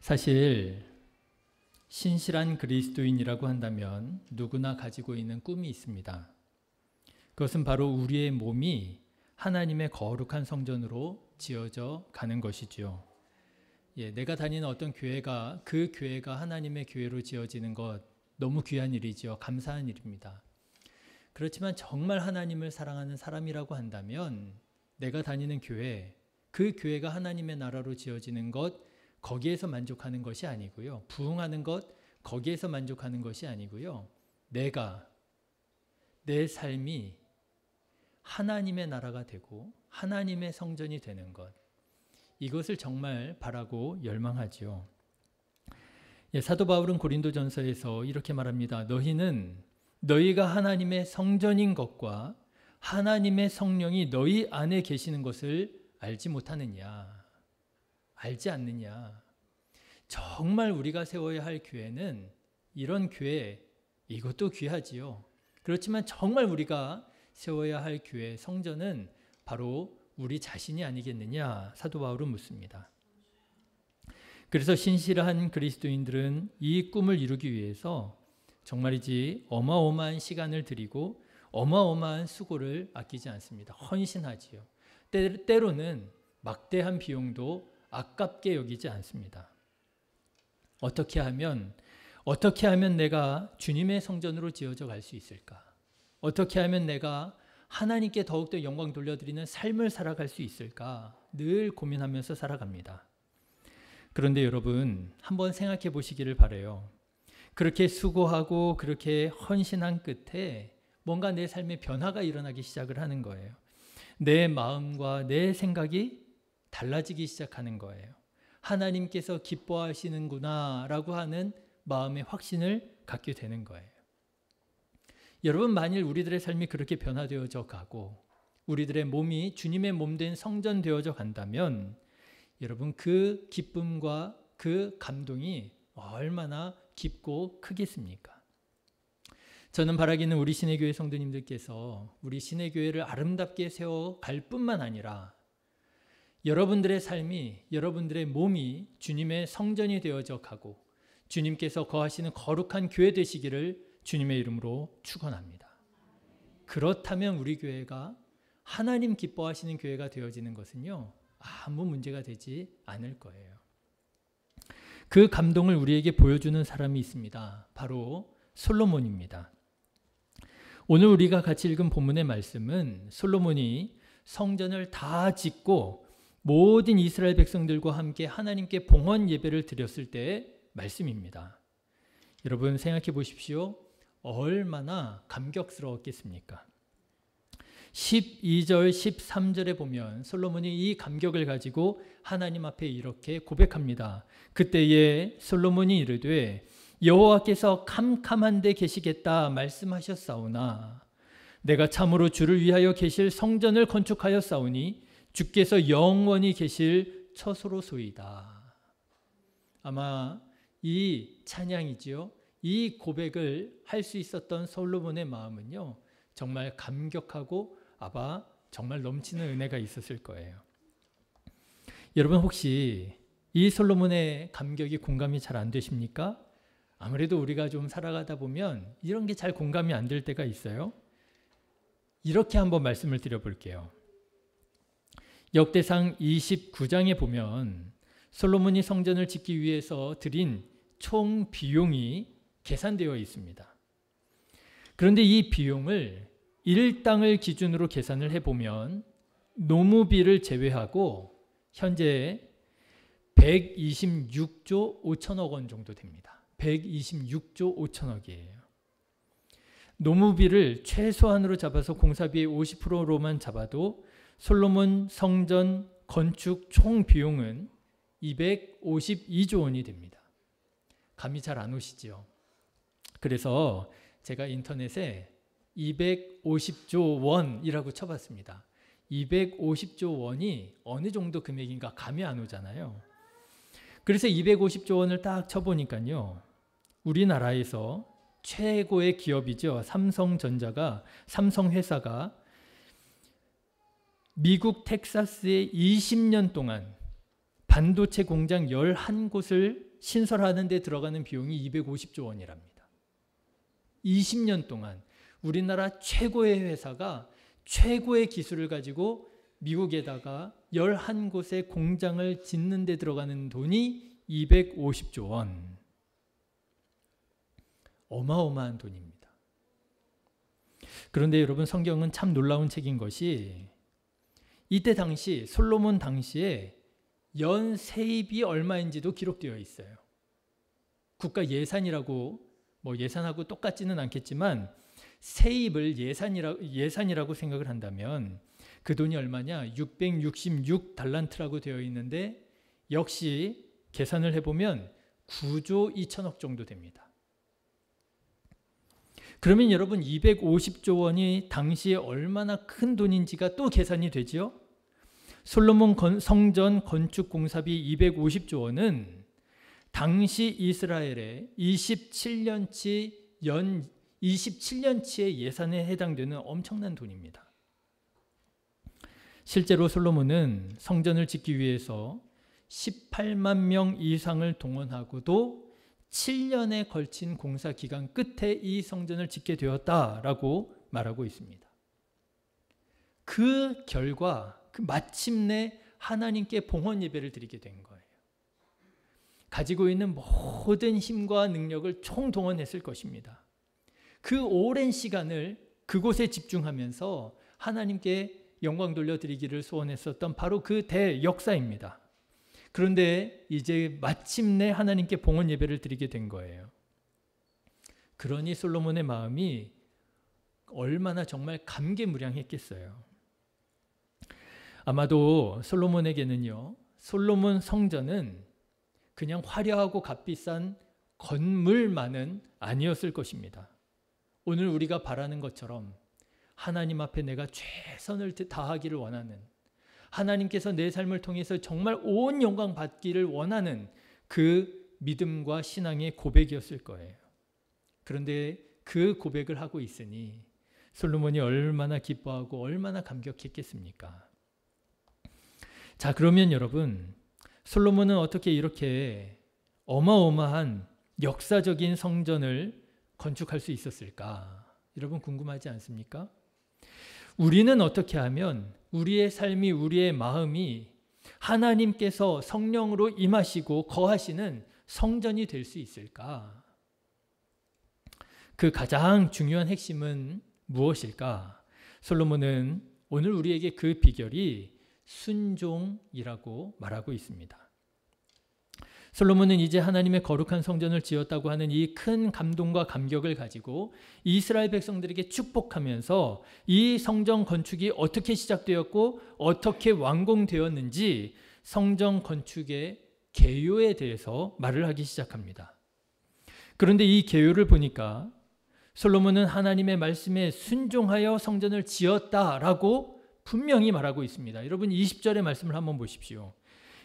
사실 신실한 그리스도인이라고 한다면 누구나 가지고 있는 꿈이 있습니다. 그것은 바로 우리의 몸이 하나님의 거룩한 성전으로 지어져 가는 것이지요. 내가 다니는 어떤 교회가 그 교회가 하나님의 교회로 지어지는 것 너무 귀한 일이죠. 감사한 일입니다. 그렇지만 정말 하나님을 사랑하는 사람이라고 한다면 내가 다니는 교회, 그 교회가 하나님의 나라로 지어지는 것 거기에서 만족하는 것이 아니고요. 부흥하는 것 거기에서 만족하는 것이 아니고요. 내 삶이 하나님의 나라가 되고 하나님의 성전이 되는 것, 이것을 정말 바라고 열망하지요. 사도 바울은 고린도전서에서 이렇게 말합니다. 너희가 하나님의 성전인 것과 하나님의 성령이 너희 안에 계시는 것을 알지 못하느냐, 알지 않느냐. 정말 우리가 세워야 할 교회는 이런 교회, 이것도 귀하지요. 그렇지만 정말 우리가 세워야 할 교회, 성전은 바로 우리 자신이 아니겠느냐, 사도 바울은 묻습니다. 그래서 신실한 그리스도인들은 이 꿈을 이루기 위해서 정말이지 어마어마한 시간을 들이고 어마어마한 수고를 아끼지 않습니다. 헌신하지요. 때로는 막대한 비용도 아깝게 여기지 않습니다. 어떻게 하면 내가 주님의 성전으로 지어져 갈 수 있을까? 어떻게 하면 내가 하나님께 더욱더 영광 돌려드리는 삶을 살아갈 수 있을까? 늘 고민하면서 살아갑니다. 그런데 여러분, 한번 생각해 보시기를 바라요. 그렇게 수고하고 그렇게 헌신한 끝에 뭔가 내 삶에 변화가 일어나기 시작을 하는 거예요. 내 마음과 내 생각이 달라지기 시작하는 거예요. 하나님께서 기뻐하시는구나 라고 하는 마음의 확신을 갖게 되는 거예요. 여러분, 만일 우리들의 삶이 그렇게 변화되어져 가고 우리들의 몸이 주님의 몸된 성전 되어져 간다면 여러분, 그 기쁨과 그 감동이 얼마나 깊고 크겠습니까? 저는 바라기는 우리 신의교회 성도님들께서 우리 신의교회를 아름답게 세워갈 뿐만 아니라 여러분들의 삶이, 여러분들의 몸이 주님의 성전이 되어져 가고 주님께서 거하시는 거룩한 교회 되시기를 주님의 이름으로 축원합니다. 그렇다면 우리 교회가 하나님 기뻐하시는 교회가 되어지는 것은요, 아무 문제가 되지 않을 거예요. 그 감동을 우리에게 보여주는 사람이 있습니다. 바로 솔로몬입니다. 오늘 우리가 같이 읽은 본문의 말씀은 솔로몬이 성전을 다 짓고 모든 이스라엘 백성들과 함께 하나님께 봉헌 예배를 드렸을 때의 말씀입니다. 여러분, 생각해 보십시오. 얼마나 감격스러웠겠습니까? 12절, 13절에 보면 솔로몬이 이 감격을 가지고 하나님 앞에 이렇게 고백합니다. 그때에 솔로몬이 이르되 여호와께서 캄캄한 데 계시겠다 말씀하셨사오나 내가 참으로 주를 위하여 계실 성전을 건축하였사오니 주께서 영원히 계실 처소로소이다. 아마 이 찬양이지요. 이 고백을 할 수 있었던 솔로몬의 마음은요, 정말 감격하고 정말 넘치는 은혜가 있었을 거예요. 여러분, 혹시 이 솔로몬의 감격이 공감이 잘 안 되십니까? 아무래도 우리가 좀 살아가다 보면 이런 게 잘 공감이 안 될 때가 있어요. 이렇게 한번 말씀을 드려볼게요. 역대상 29장에 보면 솔로몬이 성전을 짓기 위해서 드린 총 비용이 계산되어 있습니다. 그런데 이 비용을 일당을 기준으로 계산을 해보면 노무비를 제외하고 현재 126조 5천억 원 정도 됩니다. 126조 5천억이에요. 노무비를 최소한으로 잡아서 공사비의 50%로만 잡아도 솔로몬 성전 건축 총 비용은 252조 원이 됩니다. 감이 잘 안 오시죠? 그래서 제가 인터넷에 250조 원이라고 쳐봤습니다. 250조 원이 어느 정도 금액인가 감이 안 오잖아요. 그래서 250조 원을 딱 쳐보니까요, 우리나라에서 최고의 기업이죠. 삼성회사가 미국 텍사스에 20년 동안 반도체 공장 11곳을 신설하는 데 들어가는 비용이 250조 원이랍니다. 20년 동안 우리나라 최고의 회사가 최고의 기술을 가지고 미국에다가 11곳의 공장을 짓는 데 들어가는 돈이 250조 원. 어마어마한 돈입니다. 그런데 여러분, 성경은 참 놀라운 책인 것이 이때 당시 솔로몬 당시에 연 세입이 얼마인지도 기록되어 있어요. 국가 예산이라고 예산하고 똑같지는 않겠지만 세입을 예산이라고 생각을 한다면 그 돈이 얼마냐? 666달란트라고 되어 있는데 역시 계산을 해보면 9조 2천억 정도 됩니다. 그러면 여러분 250조 원이 당시에 얼마나 큰 돈인지가 또 계산이 되죠? 솔로몬 성전 건축 공사비 250조 원은 당시 이스라엘의 27년치의 예산에 해당되는 엄청난 돈입니다. 실제로 솔로몬은 성전을 짓기 위해서 18만 명 이상을 동원하고도 7년에 걸친 공사 기간 끝에 이 성전을 짓게 되었다라고 말하고 있습니다. 그 결과 마침내 하나님께 봉헌 예배를 드리게 된 거예요. 가지고 있는 모든 힘과 능력을 총동원했을 것입니다. 그 오랜 시간을 그곳에 집중하면서 하나님께 영광 돌려드리기를 소원했었던 바로 그 대역사입니다. 그런데 이제 마침내 하나님께 봉헌 예배를 드리게 된 거예요. 그러니 솔로몬의 마음이 얼마나 정말 감개무량했겠어요. 아마도 솔로몬에게는요, 솔로몬 성전은 그냥 화려하고 값비싼 건물만은 아니었을 것입니다. 오늘 우리가 바라는 것처럼 하나님 앞에 내가 최선을 다하기를 원하는, 하나님께서 내 삶을 통해서 정말 온 영광 받기를 원하는 그 믿음과 신앙의 고백이었을 거예요. 그런데 그 고백을 하고 있으니 솔로몬이 얼마나 기뻐하고 얼마나 감격했겠습니까? 자, 그러면 여러분, 솔로몬은 어떻게 이렇게 어마어마한 역사적인 성전을 건축할 수 있었을까? 여러분 궁금하지 않습니까? 우리는 어떻게 하면 우리의 삶이, 우리의 마음이 하나님께서 성령으로 임하시고 거하시는 성전이 될 수 있을까? 그 가장 중요한 핵심은 무엇일까? 솔로몬은 오늘 우리에게 그 비결이 순종이라고 말하고 있습니다. 솔로몬은 이제 하나님의 거룩한 성전을 지었다고 하는 이 큰 감동과 감격을 가지고 이스라엘 백성들에게 축복하면서 이 성전 건축이 어떻게 시작되었고 어떻게 완공되었는지 성전 건축의 개요에 대해서 말을 하기 시작합니다. 그런데 이 개요를 보니까 솔로몬은 하나님의 말씀에 순종하여 성전을 지었다라고 분명히 말하고 있습니다. 여러분 20절의 말씀을 한번 보십시오.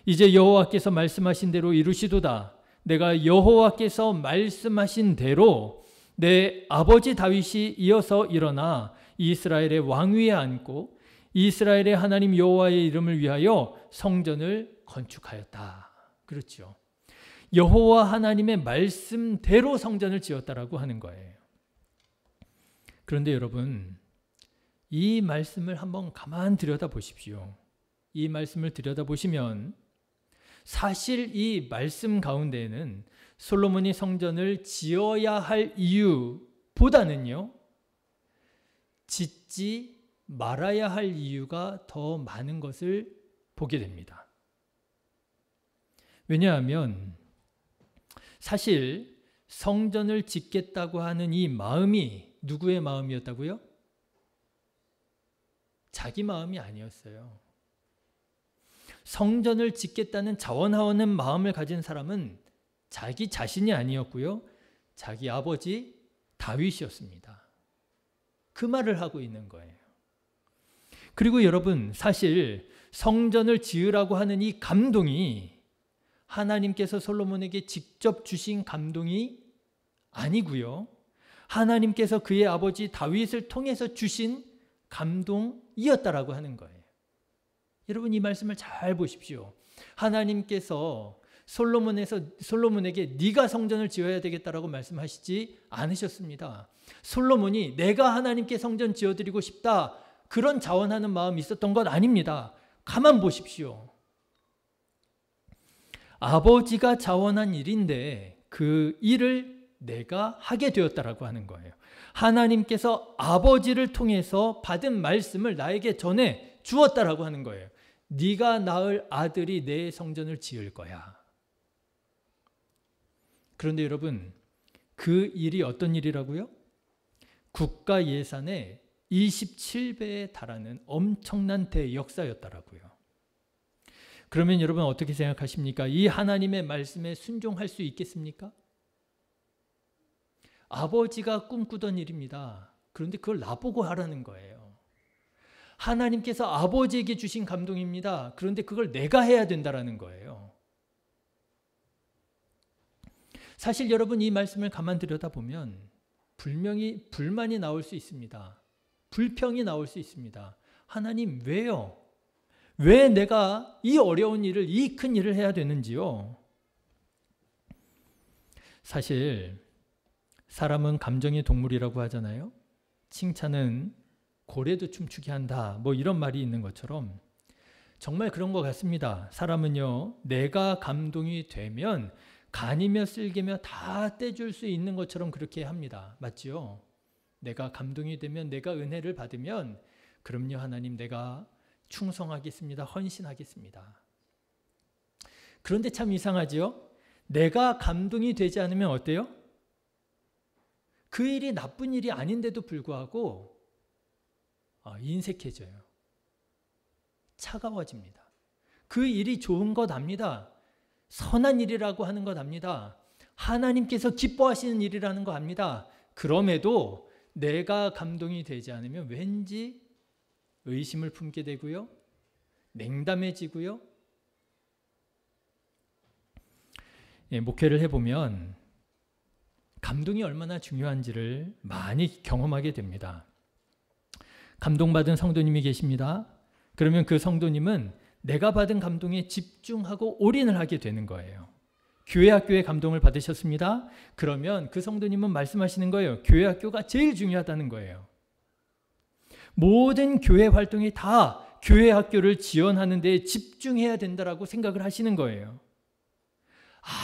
이제 여호와께서 말씀하신 대로 이루시도다. 내가 여호와께서 말씀하신 대로 내 아버지 다윗이 이어서 일어나 이스라엘의 왕위에 앉고 이스라엘의 하나님 여호와의 이름을 위하여 성전을 건축하였다. 그렇죠. 여호와 하나님의 말씀대로 성전을 지었다라고 하는 거예요. 그런데 여러분, 이 말씀을 한번 가만 들여다보십시오. 이 말씀을 들여다보시면 사실 이 말씀 가운데에는 솔로몬이 성전을 지어야 할 이유보다는요, 짓지 말아야 할 이유가 더 많은 것을 보게 됩니다. 왜냐하면 사실 성전을 짓겠다고 하는 이 마음이 누구의 마음이었다고요? 자기 마음이 아니었어요. 성전을 짓겠다는 자원하는 마음을 가진 사람은 자기 자신이 아니었고요. 자기 아버지 다윗이었습니다. 그 말을 하고 있는 거예요. 그리고 여러분, 사실 성전을 지으라고 하는 이 감동이 하나님께서 솔로몬에게 직접 주신 감동이 아니고요. 하나님께서 그의 아버지 다윗을 통해서 주신 감동이었다라고 하는 거예요. 여러분 이 말씀을 잘 보십시오. 하나님께서 솔로몬에게 네가 성전을 지어야 되겠다라고 말씀하시지 않으셨습니다. 솔로몬이 내가 하나님께 성전 지어드리고 싶다 그런 자원하는 마음이 있었던 것 아닙니다. 가만 보십시오. 아버지가 자원한 일인데 그 일을 내가 하게 되었다라고 하는 거예요. 하나님께서 아버지를 통해서 받은 말씀을 나에게 전해 주었다라고 하는 거예요. 네가 낳을 아들이 내 성전을 지을 거야. 그런데 여러분, 그 일이 어떤 일이라고요? 국가 예산의 27배에 달하는 엄청난 대역사였다라고요. 그러면 여러분 어떻게 생각하십니까? 이 하나님의 말씀에 순종할 수 있겠습니까? 아버지가 꿈꾸던 일입니다. 그런데 그걸 나보고 하라는 거예요. 하나님께서 아버지에게 주신 감동입니다. 그런데 그걸 내가 해야 된다라는 거예요. 사실 여러분 이 말씀을 가만 들여다보면 분명히 불만이 나올 수 있습니다. 불평이 나올 수 있습니다. 하나님 왜요? 왜 내가 이 어려운 일을, 이 큰 일을 해야 되는지요? 사실 사람은 감정의 동물이라고 하잖아요. 칭찬은 고래도 춤추게 한다. 뭐 이런 말이 있는 것처럼 정말 그런 것 같습니다. 사람은요, 내가 감동이 되면 간이며 쓸개며 다 떼줄 수 있는 것처럼 그렇게 합니다. 맞지요? 내가 감동이 되면, 내가 은혜를 받으면 그럼요 하나님 내가 충성하겠습니다. 헌신하겠습니다. 그런데 참 이상하지요? 내가 감동이 되지 않으면 어때요? 그 일이 나쁜 일이 아닌데도 불구하고 인색해져요. 차가워집니다. 그 일이 좋은 것 압니다. 선한 일이라고 하는 것 압니다. 하나님께서 기뻐하시는 일이라는 거 압니다. 그럼에도 내가 감동이 되지 않으면 왠지 의심을 품게 되고요. 냉담해지고요. 목회를 해보면 감동이 얼마나 중요한지를 많이 경험하게 됩니다. 감동받은 성도님이 계십니다. 그러면 그 성도님은 내가 받은 감동에 집중하고 올인을 하게 되는 거예요. 교회 학교에 감동을 받으셨습니다. 그러면 그 성도님은 말씀하시는 거예요. 교회 학교가 제일 중요하다는 거예요. 모든 교회 활동이 다 교회 학교를 지원하는 데 집중해야 된다라고 생각을 하시는 거예요.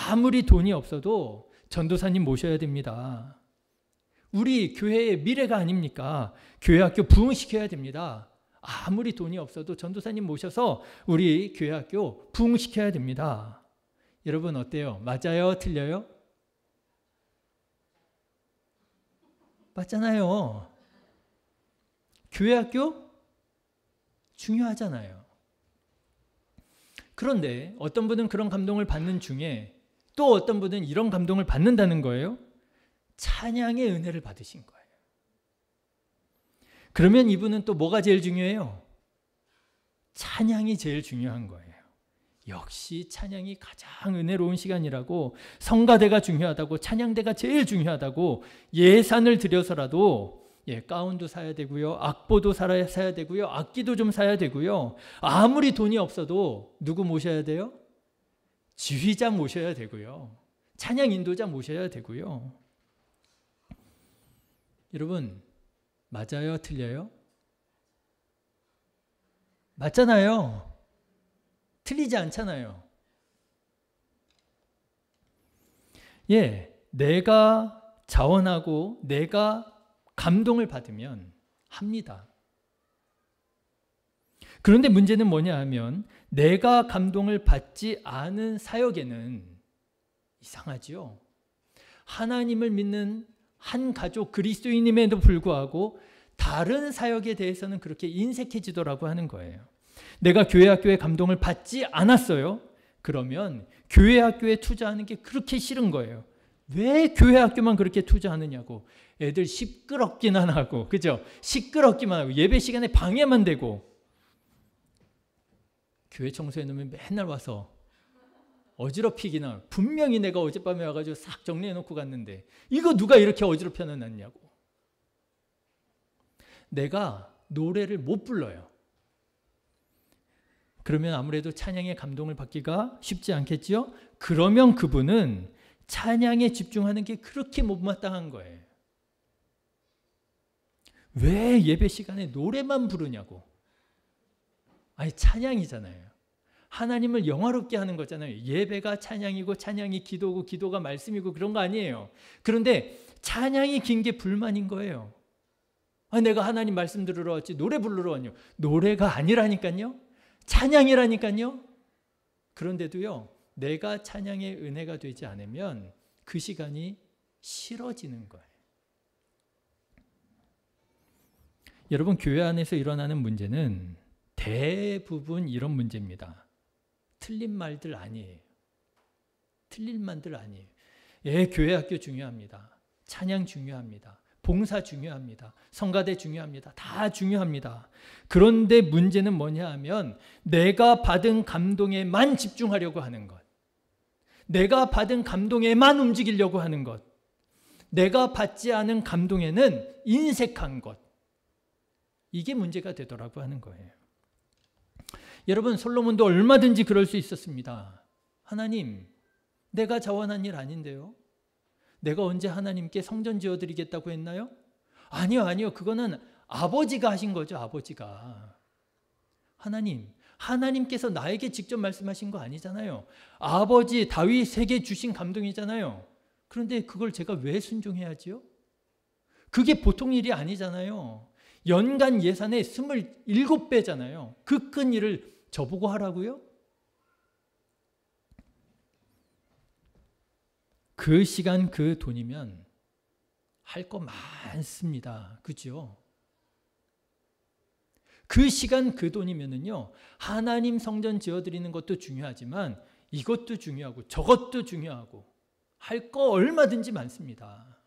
아무리 돈이 없어도 전도사님 모셔야 됩니다. 우리 교회의 미래가 아닙니까? 교회 학교 부흥시켜야 됩니다. 아무리 돈이 없어도 전도사님 모셔서 우리 교회 학교 부흥시켜야 됩니다. 여러분 어때요? 맞아요? 틀려요? 맞잖아요. 교회 학교 중요하잖아요. 그런데 어떤 분은 그런 감동을 받는 중에 또 어떤 분은 이런 감동을 받는다는 거예요. 찬양의 은혜를 받으신 거예요. 그러면 이분은 또 뭐가 제일 중요해요? 찬양이 제일 중요한 거예요. 역시 찬양이 가장 은혜로운 시간이라고, 성가대가 중요하다고, 찬양대가 제일 중요하다고 예산을 들여서라도 가운도 사야 되고요. 악보도 사야 되고요. 악기도 좀 사야 되고요. 아무리 돈이 없어도 누구 모셔야 돼요? 지휘자 모셔야 되고요. 찬양 인도자 모셔야 되고요. 여러분 맞아요? 틀려요? 맞잖아요. 틀리지 않잖아요. 내가 자원하고 내가 감동을 받으면 합니다. 그런데 문제는 뭐냐 하면 내가 감동을 받지 않은 사역에는 이상하지요. 하나님을 믿는 한 가족 그리스도인임에도 불구하고 다른 사역에 대해서는 그렇게 인색해지더라고 하는 거예요. 내가 교회 학교에 감동을 받지 않았어요. 그러면 교회 학교에 투자하는 게 그렇게 싫은 거예요. 왜 교회 학교만 그렇게 투자하느냐고. 애들 시끄럽기만 하고, 그죠? 시끄럽기만 하고, 예배 시간에 방해만 되고. 교회 청소해 놓으면 맨날 와서 어지럽히기나, 분명히 내가 어젯밤에 와가지고 싹 정리해 놓고 갔는데 이거 누가 이렇게 어지럽혀 놨냐고. 내가 노래를 못 불러요. 그러면 아무래도 찬양의 감동을 받기가 쉽지 않겠죠? 그러면 그분은 찬양에 집중하는 게 그렇게 못마땅한 거예요. 왜 예배 시간에 노래만 부르냐고. 아니, 찬양이잖아요. 하나님을 영화롭게 하는 거잖아요. 예배가 찬양이고 찬양이 기도고 기도가 말씀이고 그런 거 아니에요. 그런데 찬양이 긴 게 불만인 거예요. 아, 내가 하나님 말씀 들으러 왔지 노래 부르러 왔냐. 노래가 아니라니까요. 찬양이라니까요. 그런데도요, 내가 찬양의 은혜가 되지 않으면 그 시간이 싫어지는 거예요. 여러분, 교회 안에서 일어나는 문제는 대부분 이런 문제입니다. 틀린 말들 아니에요. 틀린 말들 아니에요. 예, 교회 학교 중요합니다. 찬양 중요합니다. 봉사 중요합니다. 성가대 중요합니다. 다 중요합니다. 그런데 문제는 뭐냐 하면 내가 받은 감동에만 집중하려고 하는 것. 내가 받은 감동에만 움직이려고 하는 것. 내가 받지 않은 감동에는 인색한 것. 이게 문제가 되더라고 하는 거예요. 여러분, 솔로몬도 얼마든지 그럴 수 있었습니다. 하나님, 내가 자원한 일 아닌데요. 내가 언제 하나님께 성전 지어드리겠다고 했나요? 아니요. 그거는 아버지가 하신 거죠. 아버지가. 하나님께서 나에게 직접 말씀하신 거 아니잖아요. 아버지 다윗에게 주신 감동이잖아요. 그런데 그걸 제가 왜 순종해야지요? 그게 보통 일이 아니잖아요. 연간 예산의 27배잖아요. 그 큰 일을 저보고 하라고요? 그 시간 그 돈이면 할 거 많습니다. 그죠? 그 시간 그 돈이면은요, 하나님 성전 지어드리는 것도 중요하지만 이것도 중요하고 저것도 중요하고 할 거 얼마든지 많습니다.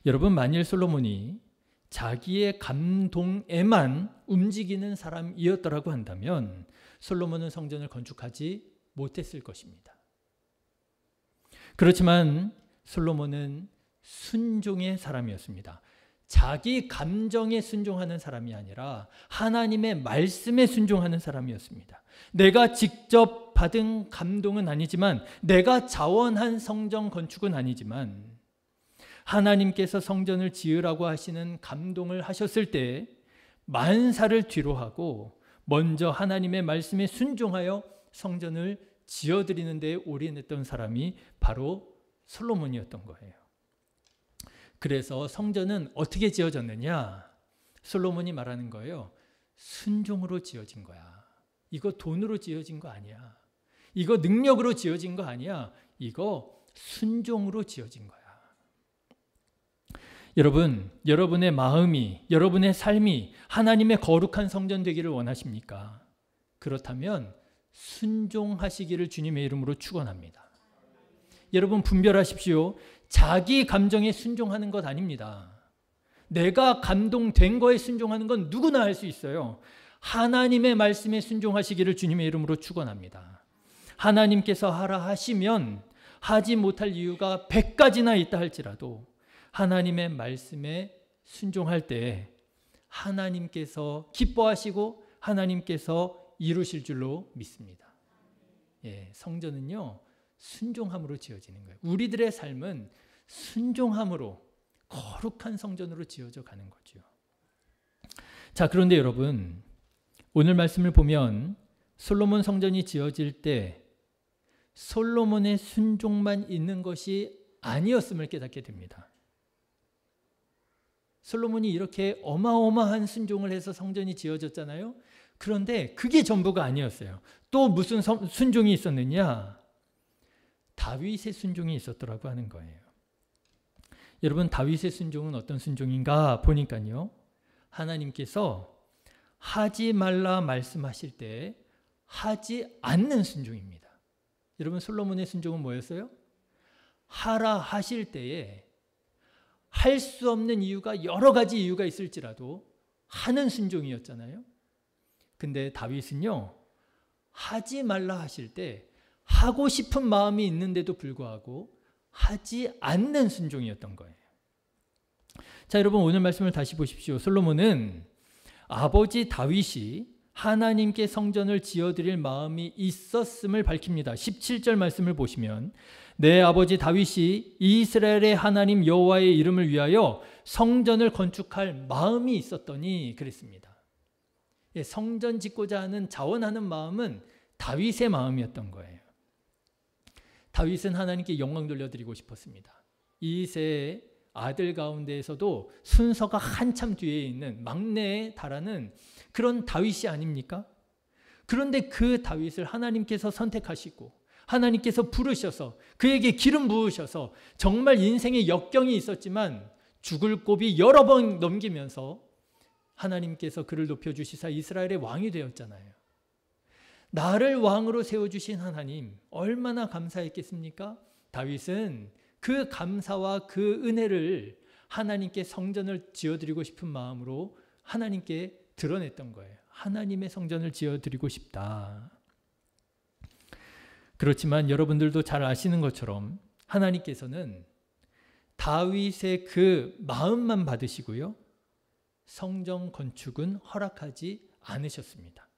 여러분, 만일 솔로몬이 자기의 감동에만 움직이는 사람이었더라고 한다면 솔로몬은 성전을 건축하지 못했을 것입니다. 그렇지만 솔로몬은 순종의 사람이었습니다. 자기 감정에 순종하는 사람이 아니라 하나님의 말씀에 순종하는 사람이었습니다. 내가 직접 받은 감동은 아니지만, 내가 자원한 성전 건축은 아니지만 하나님께서 성전을 지으라고 하시는 감동을 하셨을 때 만사를 뒤로하고 먼저 하나님의 말씀에 순종하여 성전을 지어드리는 데 올인했던 사람이 바로 솔로몬이었던 거예요. 그래서 성전은 어떻게 지어졌느냐? 솔로몬이 말하는 거예요. 순종으로 지어진 거야. 이거 돈으로 지어진 거 아니야. 이거 능력으로 지어진 거 아니야. 이거 순종으로 지어진 거야. 여러분, 여러분의 마음이, 여러분의 삶이 하나님의 거룩한 성전 되기를 원하십니까? 그렇다면 순종하시기를 주님의 이름으로 축원합니다. 여러분, 분별하십시오. 자기 감정에 순종하는 것 아닙니다. 내가 감동된 거에 순종하는 건 누구나 할 수 있어요. 하나님의 말씀에 순종하시기를 주님의 이름으로 축원합니다. 하나님께서 하라 하시면 하지 못할 이유가 100가지나 있다 할지라도 하나님의 말씀에 순종할 때 하나님께서 기뻐하시고 하나님께서 이루실 줄로 믿습니다. 예, 성전은요, 순종함으로 지어지는 거예요. 우리들의 삶은 순종함으로 거룩한 성전으로 지어져 가는 거죠. 자, 그런데 여러분, 오늘 말씀을 보면 솔로몬 성전이 지어질 때 솔로몬의 순종만 있는 것이 아니었음을 깨닫게 됩니다. 솔로몬이 이렇게 어마어마한 순종을 해서 성전이 지어졌잖아요. 그런데 그게 전부가 아니었어요. 또 무슨 순종이 있었느냐? 다윗의 순종이 있었더라고 하는 거예요. 여러분, 다윗의 순종은 어떤 순종인가 보니까요, 하나님께서 하지 말라 말씀하실 때 하지 않는 순종입니다. 여러분, 솔로몬의 순종은 뭐였어요? 하라 하실 때에 할 수 없는 이유가 여러 가지 이유가 있을지라도 하는 순종이었잖아요. 근데 다윗은요, 하지 말라 하실 때 하고 싶은 마음이 있는데도 불구하고 하지 않는 순종이었던 거예요. 자, 여러분, 오늘 말씀을 다시 보십시오. 솔로몬은 아버지 다윗이 하나님께 성전을 지어드릴 마음이 있었음을 밝힙니다. 17절 말씀을 보시면 내 아버지 다윗이 이스라엘의 하나님 여호와의 이름을 위하여 성전을 건축할 마음이 있었더니 그랬습니다. 성전 짓고자 하는 자원하는 마음은 다윗의 마음이었던 거예요. 다윗은 하나님께 영광 돌려드리고 싶었습니다. 이세의 아들 가운데에서도 순서가 한참 뒤에 있는 막내에 달하는 그런 다윗이 아닙니까? 그런데 그 다윗을 하나님께서 선택하시고 하나님께서 부르셔서 그에게 기름 부으셔서 정말 인생의 역경이 있었지만 죽을 고비 여러 번 넘기면서 하나님께서 그를 높여주시사 이스라엘의 왕이 되었잖아요. 나를 왕으로 세워주신 하나님 얼마나 감사했겠습니까? 다윗은 그 감사와 그 은혜를 하나님께 성전을 지어드리고 싶은 마음으로 하나님께 드러냈던 거예요. 하나님의 성전을 지어드리고 싶다. 그렇지만 여러분들도 잘 아시는 것처럼 하나님께서는 다윗의 그 마음만 받으시고요. 성전 건축은 허락하지 않으셨습니다.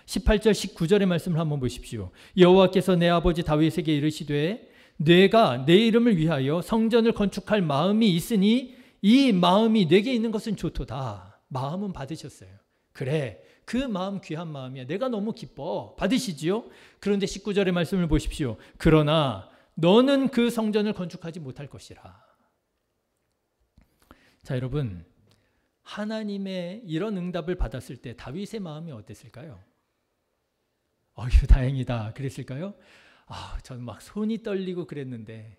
18절 19절의 말씀을 한번 보십시오. 여호와께서 내 아버지 다윗에게 이르시되 내가 내 이름을 위하여 성전을 건축할 마음이 있으니 이 마음이 내게 있는 것은 좋도다. 마음은 받으셨어요. 그래, 그 마음 귀한 마음이야. 내가 너무 기뻐. 받으시지요? 그런데 19절의 말씀을 보십시오. 그러나 너는 그 성전을 건축하지 못할 것이라. 자, 여러분, 하나님의 이런 응답을 받았을 때 다윗의 마음이 어땠을까요? 어휴, 다행이다. 그랬을까요? 전 막 손이 떨리고 그랬는데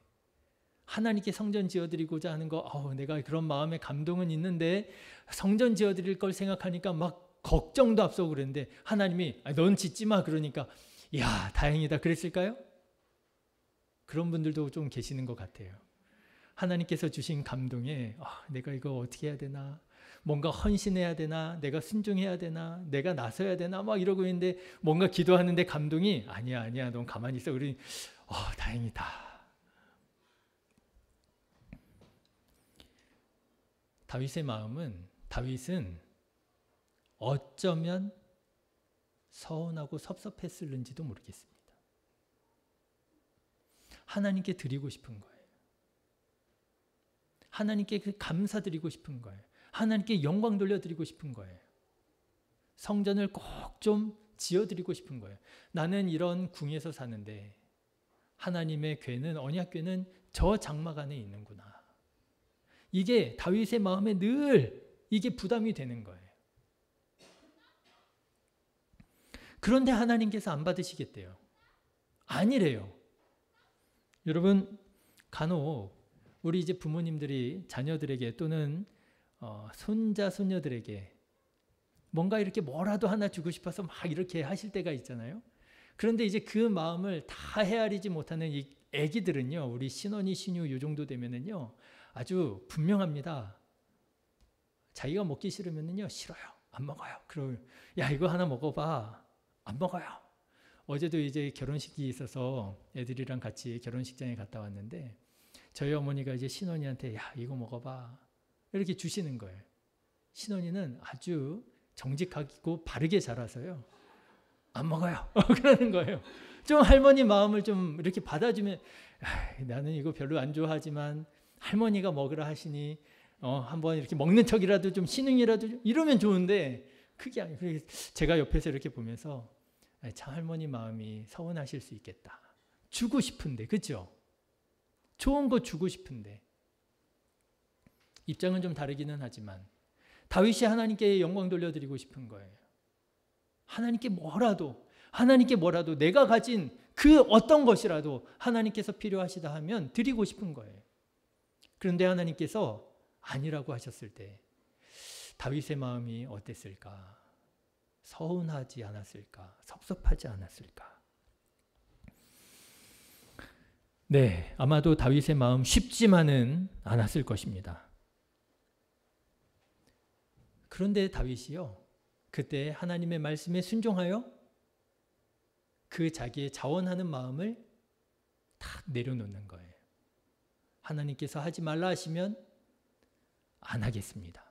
하나님께 성전 지어드리고자 하는 거, 내가 그런 마음의 감동은 있는데 성전 지어드릴 걸 생각하니까 막 걱정도 앞서고 그랬는데 하나님이 넌 짓지 마 그러니까 이야, 다행이다. 그랬을까요? 그런 분들도 좀 계시는 것 같아요. 하나님께서 주신 감동에 내가 이거 어떻게 해야 되나, 뭔가 헌신해야 되나, 내가 순종해야 되나, 내가 나서야 되나 막 이러고 있는데 뭔가 기도하는데 감동이 아니야 넌 가만히 있어. 그러니 다행이다. 다윗은 어쩌면 서운하고 섭섭했을는지도 모르겠습니다. 하나님께 드리고 싶은 거예요. 하나님께 감사드리고 싶은 거예요. 하나님께 영광 돌려드리고 싶은 거예요. 성전을 꼭 좀 지어드리고 싶은 거예요. 나는 이런 궁에서 사는데 하나님의 궤는, 언약궤는 저 장막 안에 있는구나. 이게 다윗의 마음에 늘 이게 부담이 되는 거예요. 그런데 하나님께서 안 받으시겠대요. 아니래요. 여러분, 간혹 우리 이제 부모님들이 자녀들에게 또는 손자, 손녀들에게 뭔가 이렇게 뭐라도 하나 주고 싶어서 막 이렇게 하실 때가 있잖아요. 그런데 이제 그 마음을 다 헤아리지 못하는 이 애기들은요, 우리 신혼이 신유 요 정도 되면은요, 아주 분명합니다. 자기가 먹기 싫으면은요, 싫어요. 안 먹어요. 그럼 야, 이거 하나 먹어봐. 안 먹어요. 어제도 이제 결혼식이 있어서 애들이랑 같이 결혼식장에 갔다 왔는데 저희 어머니가 이제 신혼이한테 야, 이거 먹어봐. 이렇게 주시는 거예요. 신혼이는 아주 정직하고 바르게 자라서요. 안 먹어요. 그러는 거예요. 좀 할머니 마음을 좀 이렇게 받아주면 나는 이거 별로 안 좋아하지만 할머니가 먹으라 하시니 한번 이렇게 먹는 척이라도 좀 신흥이라도 이러면 좋은데 그게 아니고 제가 옆에서 이렇게 보면서 참 할머니 마음이 서운하실 수 있겠다. 주고 싶은데, 그렇죠? 좋은 거 주고 싶은데 입장은 좀 다르기는 하지만 다윗이 하나님께 영광 돌려드리고 싶은 거예요. 하나님께 뭐라도 내가 가진 그 어떤 것이라도 하나님께서 필요하시다 하면 드리고 싶은 거예요. 그런데 하나님께서 아니라고 하셨을 때 다윗의 마음이 어땠을까? 서운하지 않았을까? 섭섭하지 않았을까? 네, 아마도 다윗의 마음 쉽지만은 않았을 것입니다. 그런데 다윗이요, 그때 하나님의 말씀에 순종하여 그 자기의 자원하는 마음을 다 내려놓는 거예요. 하나님께서 하지 말라 하시면 안 하겠습니다.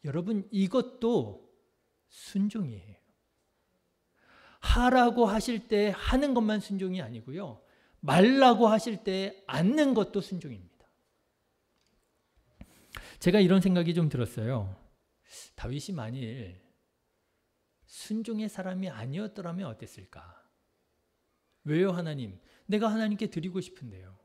여러분, 이것도 순종이에요. 하라고 하실 때 하는 것만 순종이 아니고요. 말라고 하실 때 않는 것도 순종입니다. 제가 이런 생각이 좀 들었어요. 다윗이 만일 순종의 사람이 아니었더라면 어땠을까? 왜요, 하나님? 내가 하나님께 드리고 싶은데요.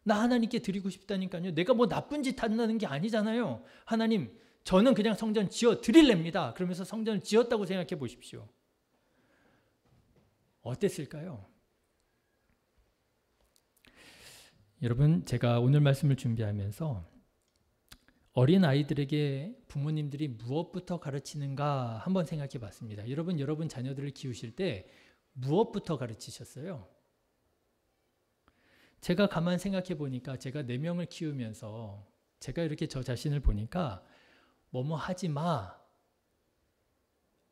나 하나님께 드리고 싶다니까요. 내가 뭐 나쁜 짓 한다는 게 아니잖아요. 하나님, 저는 그냥 성전 지어 드릴랍니다. 그러면서 성전을 지었다고 생각해 보십시오. 어땠을까요? 여러분, 제가 오늘 말씀을 준비하면서 어린 아이들에게 부모님들이 무엇부터 가르치는가 한번 생각해 봤습니다. 여러분 자녀들을 키우실 때 무엇부터 가르치셨어요? 제가 가만 생각해 보니까 제가 4명을 키우면서 제가 이렇게 저 자신을 보니까 뭐뭐 하지 마,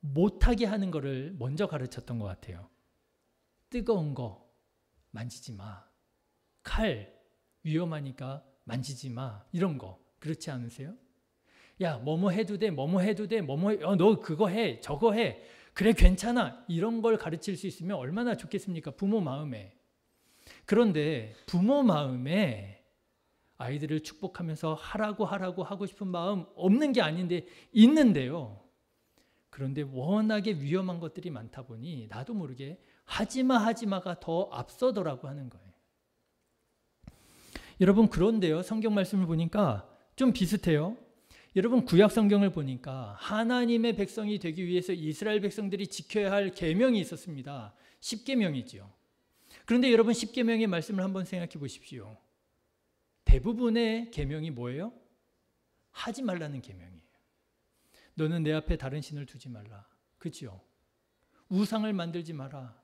못하게 하는 거를 먼저 가르쳤던 것 같아요. 뜨거운 거 만지지 마. 칼 위험하니까 만지지 마. 이런 거 그렇지 않으세요? 야, 뭐뭐 해도 돼, 뭐뭐 해도 돼, 너 그거 해, 저거 해. 그래, 괜찮아. 이런 걸 가르칠 수 있으면 얼마나 좋겠습니까? 부모 마음에. 그런데 부모 마음에 아이들을 축복하면서 하라고 하고 싶은 마음 없는 게 아닌데 있는데요. 그런데 워낙에 위험한 것들이 많다 보니 나도 모르게 하지마가 더 앞서더라고 하는 거예요. 여러분, 그런데요, 성경 말씀을 보니까 좀 비슷해요. 여러분, 구약 성경을 보니까 하나님의 백성이 되기 위해서 이스라엘 백성들이 지켜야 할 계명이 있었습니다. 10계명이지요. 그런데 여러분, 10계명의 말씀을 한번 생각해 보십시오. 대부분의 계명이 뭐예요? 하지 말라는 계명이에요. 너는 내 앞에 다른 신을 두지 말라. 그렇죠? 우상을 만들지 마라.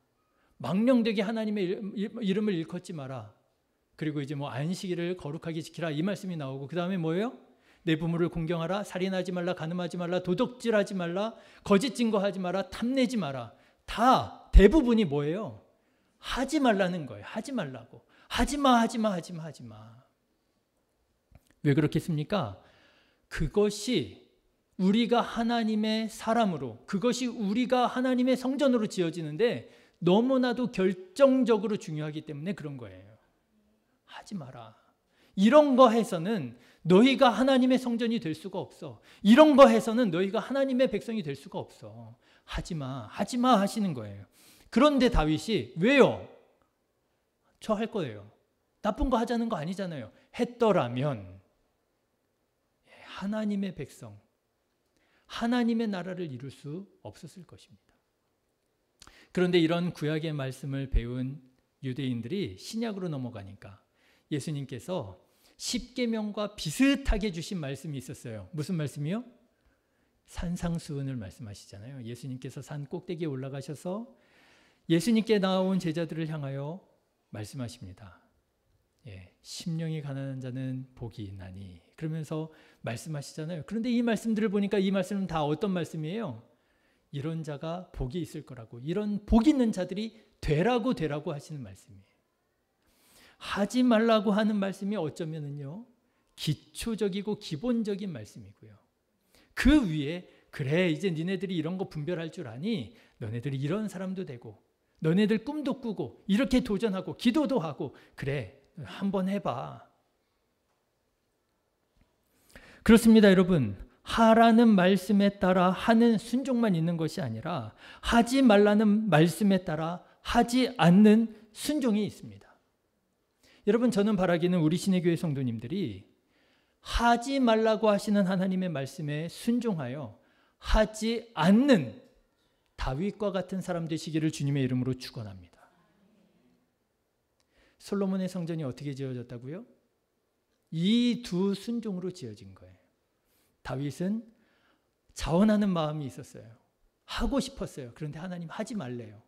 망령되게 하나님의 이름을 일컫지 마라. 그리고 이제 뭐 안식일을 거룩하게 지키라, 이 말씀이 나오고, 그 다음에 뭐예요? 내 부모를 공경하라, 살인하지 말라, 간음하지 말라, 도둑질하지 말라, 거짓 증거하지 마라, 탐내지 마라. 다 대부분이 뭐예요? 하지 말라는 거예요. 하지 말라고. 하지마. 왜 그렇겠습니까? 그것이 우리가 하나님의 사람으로, 그것이 우리가 하나님의 성전으로 지어지는데 너무나도 결정적으로 중요하기 때문에 그런 거예요. 하지 마라. 이런 거 해서는 너희가 하나님의 성전이 될 수가 없어. 이런 거 해서는 너희가 하나님의 백성이 될 수가 없어. 하지마 하시는 거예요. 그런데 다윗이 왜요? 저 할 거예요. 나쁜 거 하자는 거 아니잖아요. 했더라면 하나님의 백성, 하나님의 나라를 이룰 수 없었을 것입니다. 그런데 이런 구약의 말씀을 배운 유대인들이 신약으로 넘어가니까 예수님께서 십계명과 비슷하게 주신 말씀이 있었어요. 무슨 말씀이요? 산상수훈을 말씀하시잖아요. 예수님께서 산 꼭대기에 올라가셔서 예수님께 나온 제자들을 향하여 말씀하십니다. 심령이 가난한 자는 복이 있나니, 그러면서 말씀하시잖아요. 그런데 이 말씀들을 보니까 이 말씀은 다 어떤 말씀이에요? 이런 자가 복이 있을 거라고, 이런 복 있는 자들이 되라고 하시는 말씀이에요. 하지 말라고 하는 말씀이 어쩌면은요, 기초적이고 기본적인 말씀이고요. 그 위에 그래, 이제 니네들이 이런 거 분별할 줄 아니, 너네들이 이런 사람도 되고, 너네들 꿈도 꾸고, 이렇게 도전하고, 기도도 하고, 그래, 한번 해봐. 그렇습니다, 여러분. 하라는 말씀에 따라 하는 순종만 있는 것이 아니라 하지 말라는 말씀에 따라 하지 않는 순종이 있습니다. 여러분, 저는 바라기는 우리 신의교회 성도님들이 하지 말라고 하시는 하나님의 말씀에 순종하여 하지 않는 다윗과 같은 사람 되시기를 주님의 이름으로 축원합니다. 솔로몬의 성전이 어떻게 지어졌다고요? 이 두 순종으로 지어진 거예요. 다윗은 자원하는 마음이 있었어요. 하고 싶었어요. 그런데 하나님 하지 말래요.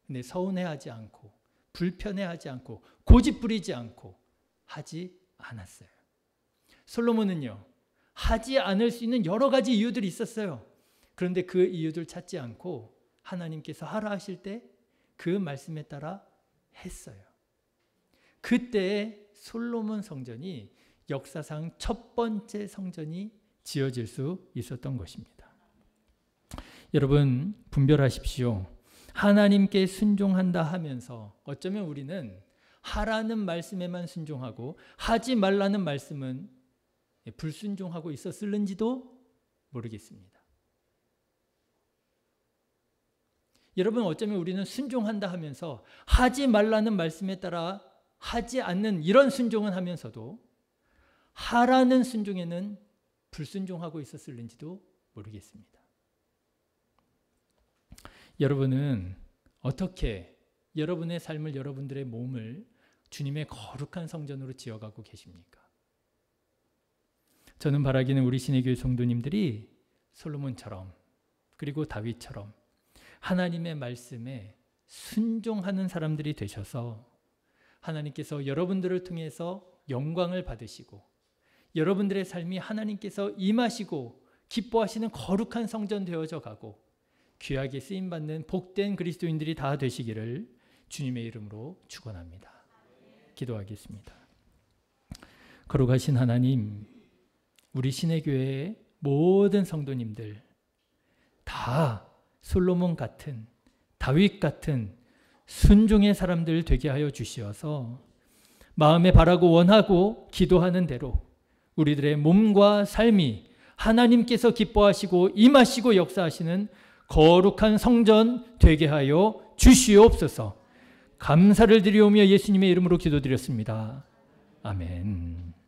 근데 서운해하지 않고, 불편해하지 않고, 고집 부리지 않고 하지 않았어요. 솔로몬은요, 하지 않을 수 있는 여러 가지 이유들이 있었어요. 그런데 그 이유들 찾지 않고 하나님께서 하라 하실 때 그 말씀에 따라 했어요. 그때 솔로몬 성전이 역사상 첫 번째 성전이 지어질 수 있었던 것입니다. 여러분 분별하십시오. 하나님께 순종한다 하면서 어쩌면 우리는 하라는 말씀에만 순종하고 하지 말라는 말씀은 불순종하고 있었을는지도 모르겠습니다. 여러분 어쩌면 우리는 순종한다 하면서 하지 말라는 말씀에 따라 하지 않는 이런 순종은 하면서도 하라는 순종에는 불순종하고 있었을는지도 모르겠습니다. 여러분은 어떻게 여러분의 삶을, 여러분들의 몸을 주님의 거룩한 성전으로 지어가고 계십니까? 저는 바라기는 우리 신의교회 성도님들이 솔로몬처럼 그리고 다윗처럼 하나님의 말씀에 순종하는 사람들이 되셔서 하나님께서 여러분들을 통해서 영광을 받으시고 여러분들의 삶이 하나님께서 임하시고 기뻐하시는 거룩한 성전 되어져 가고 귀하게 쓰임받는 복된 그리스도인들이 다 되시기를 주님의 이름으로 축원합니다. 기도하겠습니다. 거룩하신 하나님, 우리 신의교회의 모든 성도님들 다 솔로몬 같은, 다윗 같은 순종의 사람들 되게 하여 주시어서 마음에 바라고 원하고 기도하는 대로 우리들의 몸과 삶이 하나님께서 기뻐하시고 임하시고 역사하시는 거룩한 성전 되게 하여 주시옵소서. 감사를 드리오며 예수님의 이름으로 기도드렸습니다. 아멘.